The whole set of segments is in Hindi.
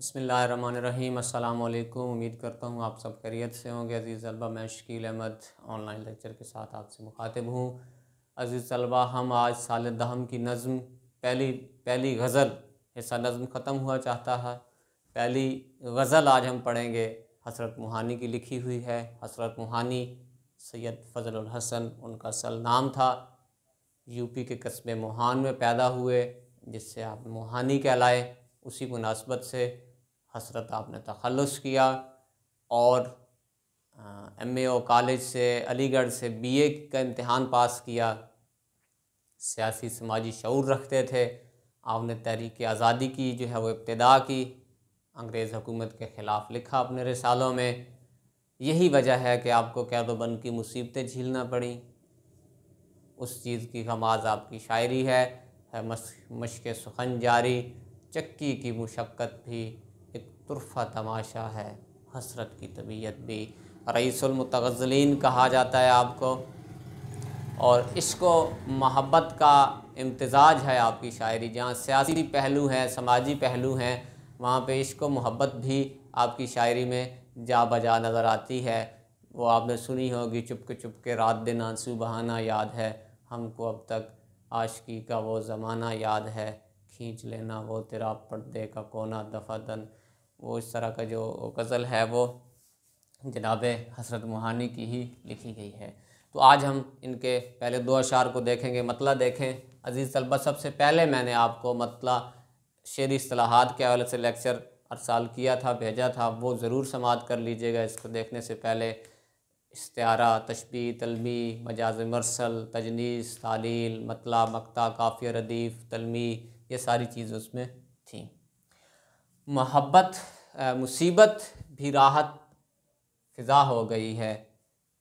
बिस्मिल्लाहिर्रहमानिर्रहीम। अस्सलाम वालेकुम। उम्मीद करता हूँ आप सब खैरियत से होंगे। अज़ीज़ तलबा, मैं शकील अहमद ऑनलाइन लेक्चर के साथ आपसे मुखातिब हूँ। अज़ीज़ तलबा, हम आज साल दहम की नज़्म पहली गज़ल हिस्सा नज़्म ख़त्म हुआ चाहता है। पहली गज़ल आज हम पढ़ेंगे, हज़रत मुहानी की लिखी हुई है। हज़रत मुहानी सैयद फ़ज़लुल हसन उनका असल नाम था। यूपी के कस्बे मुहान में पैदा हुए, जिससे आप मुहानी कहलाए। उसी मुनासबत से हसरत आपने तखल्लुस किया और MAO कॉलेज से, अलीगढ़ से BA का इम्तिहान पास किया। सियासी समाजी शऊर रखते थे। आपने तहरीक आज़ादी की जो है वो इब्तिदा की। अंग्रेज़ हुकूमत के ख़िलाफ़ लिखा अपने रिसालों में। यही वजह है कि आपको कैद-ओ-बंद की मुसीबतें झेलना पड़ी। उस चीज़ की गमाज़ आपकी शायरी है मश्क़ सुखन जारी, चक्की की मुशक्क़त भी एक तुरफ़ा तमाशा है, हसरत की तबीयत भी। रईसुल मुतग़ज़्ज़लीन कहा जाता है आपको। और इश्क़ मोहब्बत का इम्तिज़ाज है आपकी शायरी। जहाँ सियासी पहलू हैं, समाजी पहलू हैं, वहाँ पे इश्क़ मोहब्बत भी आपकी शायरी में जा बजा नज़र आती है। वो आपने सुनी होगी, चुपके चुपके रात दिन आंसू बहाना याद है, हमको अब तक आशिकी का वो ज़माना याद है, खींच लेना वो तेरा पर्दे का कोना दफ़ादन। वो इस तरह का जो गज़ल है वो जनाब हज़रत मुहानी की ही लिखी गई है। तो आज हम इनके पहले दो अशार को देखेंगे। मतला देखें अज़ीज़ तलबा। सबसे पहले मैंने आपको मतला शेरी इस्तिलाहात के हवाले से लेक्चर अरसाल किया था, भेजा था, वो ज़रूर समाअत कर लीजिएगा। इसको देखने से पहले इस्तिआरा, तशबीह, तलमी, मजाज मरसल, तजनीस, तालील, मतला, मक्ता, काफ़िया, रदीफ़, तलमी, ये सारी चीज़ें उसमें थीं। मोहब्बत मुसीबत भी राहत फ़िज़ा हो गई है,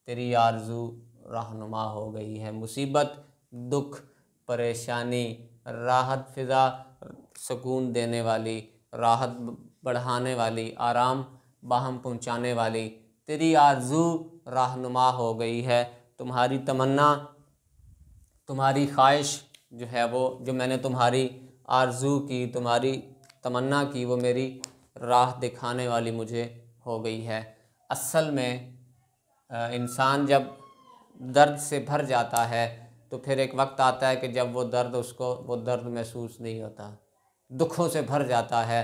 तेरी आरज़ू रहनुमा हो गई है। मुसीबत, दुख, परेशानी, राहत फ़िज़ा, सुकून देने वाली, राहत बढ़ाने वाली, आराम बाहम पहुँचाने वाली, तेरी आरज़ू रहनुमा हो गई है। तुम्हारी तमन्ना, तुम्हारी ख्वाहिश जो है वो, जो मैंने तुम्हारी आरज़ू की, तुम्हारी तमन्ना की, वो मेरी राह दिखाने वाली मुझे हो गई है। असल में इंसान जब दर्द से भर जाता है तो फिर एक वक्त आता है कि जब वो दर्द महसूस नहीं होता। दुखों से भर जाता है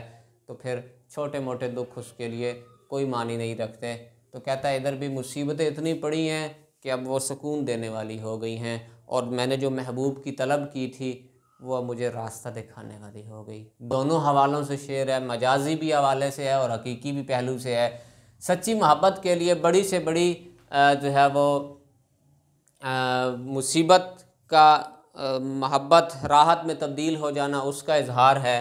तो फिर छोटे मोटे दुख उसके लिए कोई मानी नहीं रखते। तो कहता है इधर भी मुसीबतें इतनी पड़ी हैं कि अब वो सुकून देने वाली हो गई हैं, और मैंने जो महबूब की तलब की थी वो अब मुझे रास्ता दिखाने वाली हो गई। दोनों हवालों से शेर है, मजाजी भी हवाले से है और हकीकी भी पहलू से है। सच्ची मोहब्बत के लिए बड़ी से बड़ी जो है वो मुसीबत का मोहब्बत राहत में तब्दील हो जाना, उसका इजहार है।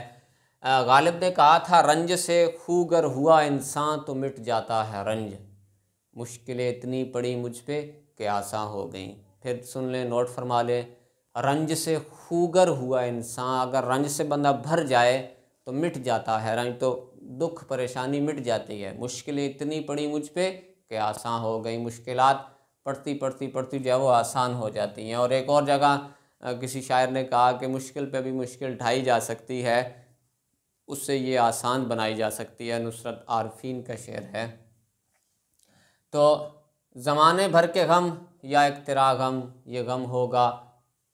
गालिब ने कहा था, रंज से खूगर हुआ इंसान तो मिट जाता है रंज, मुश्किलें इतनी पड़ी मुझ पे कि आसान हो गई। फिर सुन लें, नोट फरमा लें, रंज से खूगर हुआ इंसान, अगर रंज से बंदा भर जाए तो मिट जाता है रंज, तो दुख परेशानी मिट जाती है। मुश्किलें इतनी पड़ी मुझ पे कि आसान हो गई, मुश्किलात पढ़ती पढ़ती पढ़ती जो है वो आसान हो जाती हैं। और एक और जगह किसी शायर ने कहा कि मुश्किल पे भी मुश्किल ढाई जा सकती है, उससे ये आसान बनाई जा सकती है। नुसरत आरफीन का शेर है। तो ज़माने भर के गम या एक तेरा गम, ये गम होगा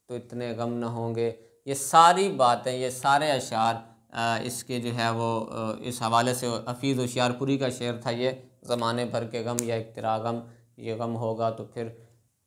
तो इतने गम न होंगे, ये सारी बातें, ये सारे अशार इसके जो है वो इस हवाले से हफीज़ होशियारपुरी का शेर था ये, ज़माने भर के गम या एक तेरा गम, ये गम होगा तो फिर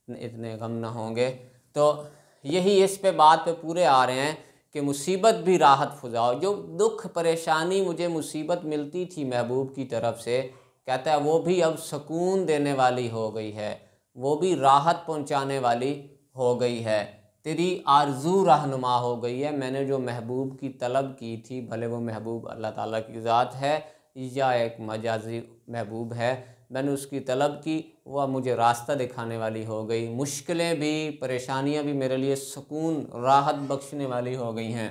इतने गम न होंगे। तो यही इस पे बात पे पूरे आ रहे हैं कि मुसीबत भी राहत फ़ुज़ा। जो दुख परेशानी मुझे मुसीबत मिलती थी महबूब की तरफ से, कहता है वो भी अब सुकून देने वाली हो गई है, वो भी राहत पहुंचाने वाली हो गई है। तेरी आरज़ू रहनुमा हो गई है। मैंने जो महबूब की तलब की थी, भले वो महबूब अल्लाह ताला की ज़ात है या एक मजाजी महबूब है, मैंने उसकी तलब की, वह मुझे रास्ता दिखाने वाली हो गई। मुश्किलें भी, परेशानियां भी मेरे लिए सुकून राहत बख्शने वाली हो गई हैं।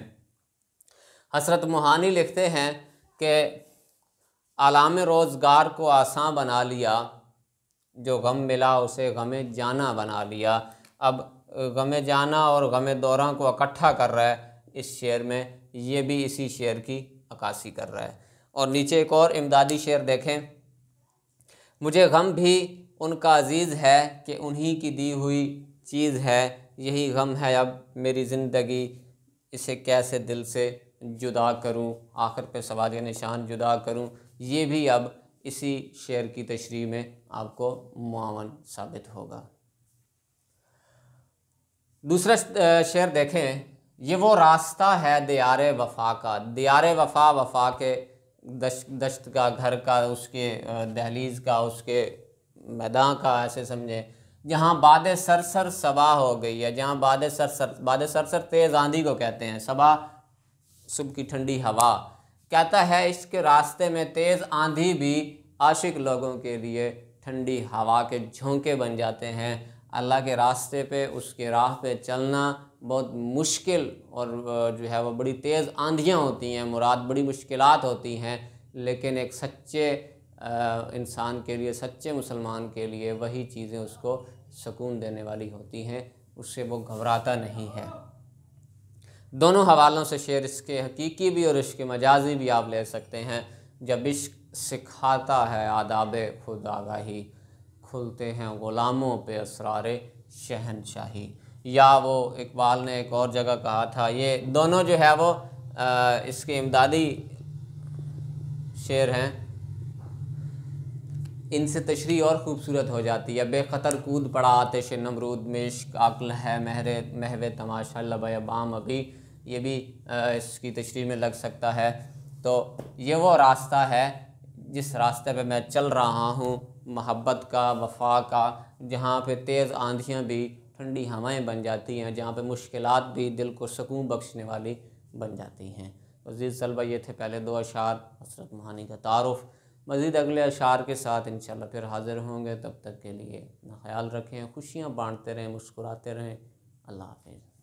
हज़रत मुहानी लिखते हैं कि आलाम रोज़गार को आसान बना लिया, जो गम मिला उसे गमे जाना बना लिया। अब गमे जाना और गमे दौरां को इकट्ठा कर रहा है इस शेर में, ये भी इसी शेर की अक्कासी कर रहा है। और नीचे एक और इमदादी शेर देखें। मुझे गम भी उनका अजीज़ है कि उन्हीं की दी हुई चीज़ है, यही गम है अब मेरी ज़िंदगी, इसे कैसे दिल से जुदा करूं, आखिर पे सवालिया निशान जुदा करूं। ये भी अब इसी शेर की तशरीह में आपको मुआवन साबित होगा। दूसरा शेर देखें, ये वो रास्ता है दियारे वफ़ा का। दियारे वफ़ा, वफ़ा के दश्त का, घर का, उसके दहलीज़ का, उसके मैदान का, ऐसे समझे, जहाँ बाद सरसर सबा हो गई है, जहाँ बाद सरसर तेज़ आंधी को कहते हैं, सबा सुबह की ठंडी हवा। कहता है इसके रास्ते में तेज़ आंधी भी आशिक लोगों के लिए ठंडी हवा के झोंके बन जाते हैं। अल्लाह के रास्ते पे, उसके राह पे चलना बहुत मुश्किल और जो है वो बड़ी तेज़ आंधियाँ होती हैं, मुराद बड़ी मुश्किलात होती हैं, लेकिन एक सच्चे इंसान के लिए, सच्चे मुसलमान के लिए वही चीज़ें उसको सुकून देने वाली होती हैं, उससे वो घबराता नहीं है। दोनों हवालों से शेर इसके हकीकी भी और इसके मजाजी भी आप ले सकते हैं। जब इश्क सिखाता है आदाब खुद आगाही, खुलते हैं ग़ुलामों पे असरारे शहनशाही। या वो इकबाल ने एक और जगह कहा था, ये दोनों जो है वो इसके इमदादी शेर हैं, इनसे तशरीह और ख़ूबसूरत हो जाती है। बेखतर कूद पड़ा आतिश नमरूद में, इश्क अक्ल है महवे तमाशा लबे बाम अभी, ये भी इसकी तशरीह में लग सकता है। तो ये वो रास्ता है जिस रास्ते पे मैं चल रहा हूँ, मोहब्बत का, वफ़ा का, जहाँ पे तेज़ आंधियाँ भी ठंडी हवाएं बन जाती हैं, जहाँ पे मुश्किलात भी दिल को सुकून बख्शने वाली बन जाती हैं। अज़ीज़ तलबा, ये थे पहले दो अशार हसरत महानी का तारुफ़। मज़ीद अगले अशार के साथ इंशाअल्लाह फिर हाज़िर होंगे। तब तक के लिए अपना ख्याल रखें, खुशियाँ बांटते रहें, मुस्कुराते रहें। अल्लाह हाफ़िज़।